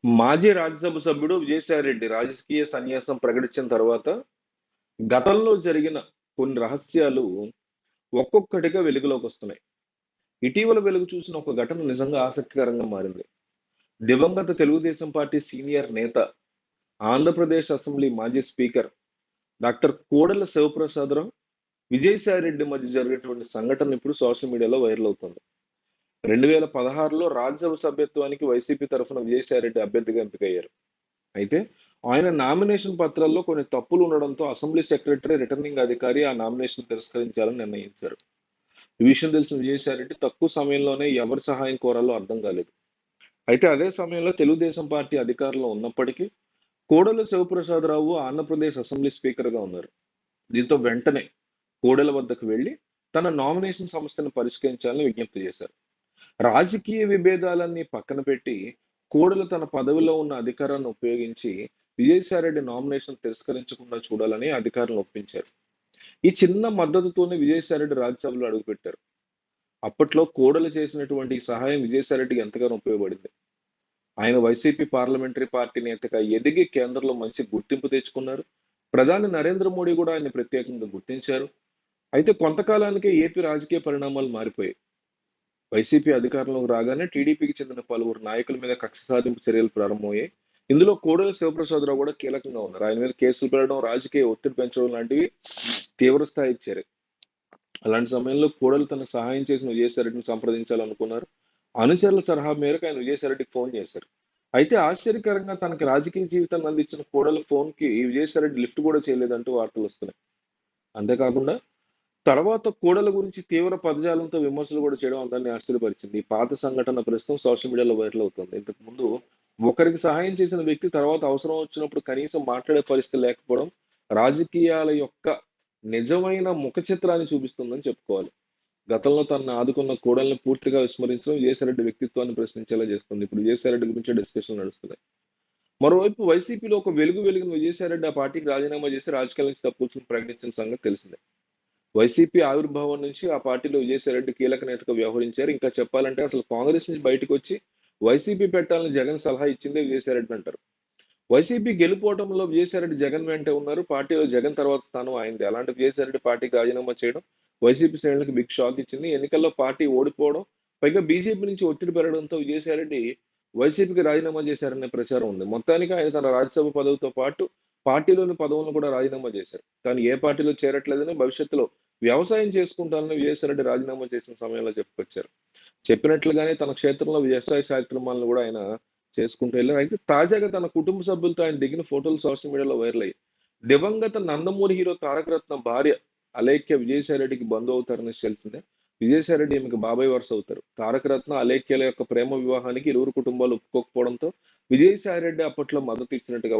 మాజీ రాజ్యసభ సభ్యుడు విజయసాయిరెడ్డి రాజకీయ సన్యాసం ప్రకటించిన తర్వాత గతంలో జరిగిన కొన్ని రహస్యాలు ఒక్కొక్కటిగా వెలుగులోకి వస్తున్నాయి. ఇటీవల వెలుగు చూసిన ఒక ఘటన నిజంగా ఆసక్తికరంగా మారింది. దివంగత తెలుగుదేశం పార్టీ సీనియర్ నేత, ఆంధ్రప్రదేశ్ అసెంబ్లీ మాజీ స్పీకర్ డాక్టర్ కోడెల శివప్రసాదరావు, విజయసాయిరెడ్డి మధ్య జరిగేటువంటి సంఘటన ఇప్పుడు సోషల్ మీడియాలో వైరల్ అవుతుంది. 2016లో రాజ్యసభ సభ్యత్వానికి వైసీపీ తరఫున విజయసాయిరెడ్డి అభ్యర్థిగా ఎంపికయ్యారు. అయితే ఆయన నామినేషన్ పత్రాల్లో కొన్ని తప్పులు ఉండడంతో అసెంబ్లీ సెక్రటరీ, రిటర్నింగ్ అధికారి ఆ నామినేషన్ తిరస్కరించాలని నిర్ణయించారు. ఈ విషయం తెలిసిన విజయసాయిరెడ్డి తక్కువ సమయంలోనే ఎవరి సహాయం కోరాలో అర్థం కాలేదు. అయితే అదే సమయంలో తెలుగుదేశం పార్టీ అధికారంలో ఉన్నప్పటికీ కోడెల శివప్రసాదరావు ఆంధ్రప్రదేశ్ అసెంబ్లీ స్పీకర్గా ఉన్నారు. దీంతో వెంటనే కోడెల వద్దకు వెళ్లి తన నామినేషన్ సమస్యను పరిష్కరించాలని విజ్ఞప్తి చేశారు. రాజకీయ విభేదాలన్నీ పక్కన పెట్టి కోడెల తన పదవిలో ఉన్న అధికారాన్ని ఉపయోగించి విజయసాయిరెడ్డి నామినేషన్ తిరస్కరించకుండా చూడాలని అధికారులను ఒప్పించారు. ఈ చిన్న మద్దతుతోనే విజయసాయిరెడ్డి రాజ్యసభలో అడుగుపెట్టారు. అప్పట్లో కోడెల చేసినటువంటి ఈ సహాయం విజయసాయిరెడ్డికి ఎంతగానో ఉపయోగపడింది. ఆయన వైసీపీ పార్లమెంటరీ పార్టీ నేతగా ఎదిగి కేంద్రంలో మంచి గుర్తింపు తెచ్చుకున్నారు. ప్రధాని నరేంద్ర మోడీ కూడా ఆయన్ని ప్రత్యేకంగా గుర్తించారు. అయితే కొంతకాలానికే ఏపీ రాజకీయ పరిణామాలు మారిపోయాయి. వైసీపీ అధికారంలోకి రాగానే టీడీపీకి చెందిన పలువురు నాయకుల మీద కక్ష సాధింపు చర్యలు ప్రారంభమయ్యాయి. ఇందులో కోడెల శివప్రసాదరావు కూడా కీలకంగా ఉన్నారు. ఆయన మీద కేసులు పెట్టడం, రాజకీయ ఒత్తిడి పెంచడం లాంటివి తీవ్ర స్థాయికి చేరాయి. అలాంటి సమయంలో కోడెలు తనకు సహాయం చేసిన విజయసాయిరెడ్డిని సంప్రదించాలనుకున్నారు. అనుచరుల సలహా మేరకు ఆయన విజయసాయిరెడ్డికి ఫోన్ చేశారు. అయితే ఆశ్చర్యకరంగా తనకి రాజకీయ జీవితాన్ని అందించిన కోడెల ఫోన్ కి విజయసాయిరెడ్డి లిఫ్ట్ కూడా చేయలేదంటూ వార్తలు వస్తున్నాయి. అంతేకాకుండా తర్వాత కోడల గురించి తీవ్ర పదజాలంతో విమర్శలు కూడా చేయడం అందరినీ ఆశ్చర్యపరిచింది. ఈ పాత సంఘటన ప్రస్తుతం సోషల్ మీడియాలో వైరల్ అవుతుంది. ఇంతకు ముందు ఒకరికి సహాయం చేసిన వ్యక్తి తర్వాత అవసరం వచ్చినప్పుడు కనీసం మాట్లాడే పరిస్థితి లేకపోవడం రాజకీయాల యొక్క నిజమైన ముఖ చిత్రాన్ని చూపిస్తుందని చెప్పుకోవాలి. గతంలో తనను ఆదుకున్న కోడల్ని పూర్తిగా విస్మరించడం విజయసాయిరెడ్డి వ్యక్తిత్వాన్ని ప్రశ్నించేలా చేస్తుంది. ఇప్పుడు విజయసాయిరెడ్డి గురించి డిస్కషన్ నడుస్తున్నాయి. మరోవైపు వైసీపీలో ఒక వెలిగిన విజయసాయిరెడ్డి ఆ పార్టీకి రాజీనామా చేసి రాజకీయాల నుంచి తప్పులను ప్రకటించిన సంగతి తెలిసిందే. వైసీపీ ఆవిర్భావం నుంచి ఆ పార్టీలో విజయసాయిరెడ్డి కీలక నేతగా వ్యవహరించారు. ఇంకా చెప్పాలంటే అసలు కాంగ్రెస్ నుంచి బయటకు వచ్చి వైసీపీ పెట్టాలని జగన్ సలహా ఇచ్చిందే విజయసాయిరెడ్డి అంటారు. వైసీపీ గెలుపోవటంలో విజయసాయిరెడ్డి జగన్ వెంటే ఉన్నారు. పార్టీలో జగన్ తర్వాత స్థానం ఆయనది. అలాంటి విజయసాయిరెడ్డి పార్టీకి రాజీనామా చేయడం వైసీపీ శ్రేణులకు బిగ్ షాక్ ఇచ్చింది. ఎన్నికల్లో పార్టీ ఓడిపోవడం, పైగా బీజేపీ నుంచి ఒత్తిడి పెరగడంతో విజయసాయిరెడ్డి వైసీపీకి రాజీనామా చేశారనే ప్రచారం ఉంది. మొత్తానికి ఆయన తన రాజ్యసభ పదవితో పాటు పార్టీలోని పదవులను కూడా రాజీనామా చేశారు. కానీ ఏ పార్టీలో చేరట్లేదని, భవిష్యత్తులో వ్యవసాయం చేసుకుంటానని విజయసాయిరెడ్డి రాజీనామా చేసిన సమయంలో చెప్పుకొచ్చారు. చెప్పినట్లుగానే తన క్షేత్రంలో వ్యవసాయ కార్యక్రమాలను కూడా ఆయన చేసుకుంటూ వెళ్ళారు. అయితే తాజాగా తన కుటుంబ సభ్యులతో ఆయన దిగిన ఫోటోలు సోషల్ మీడియాలో వైరల్ అయ్యాయి. దివంగత నందమూరి హీరో తారక రత్న భార్య అలేఖ్య విజయసాయిరెడ్డికి బంధువు అవుతారని తెలిసిందే. విజయసాయిరెడ్డి ఈమెకు బాబాయ్ వరుస అవుతారు. తారక రత్న, అలేఖ్యల యొక్క ప్రేమ వివాహానికి ఇరువురు కుటుంబాలు ఒప్పుకోకపోవడంతో విజయసాయిరెడ్డి అప్పట్లో మద్దతు ఇచ్చినట్టుగా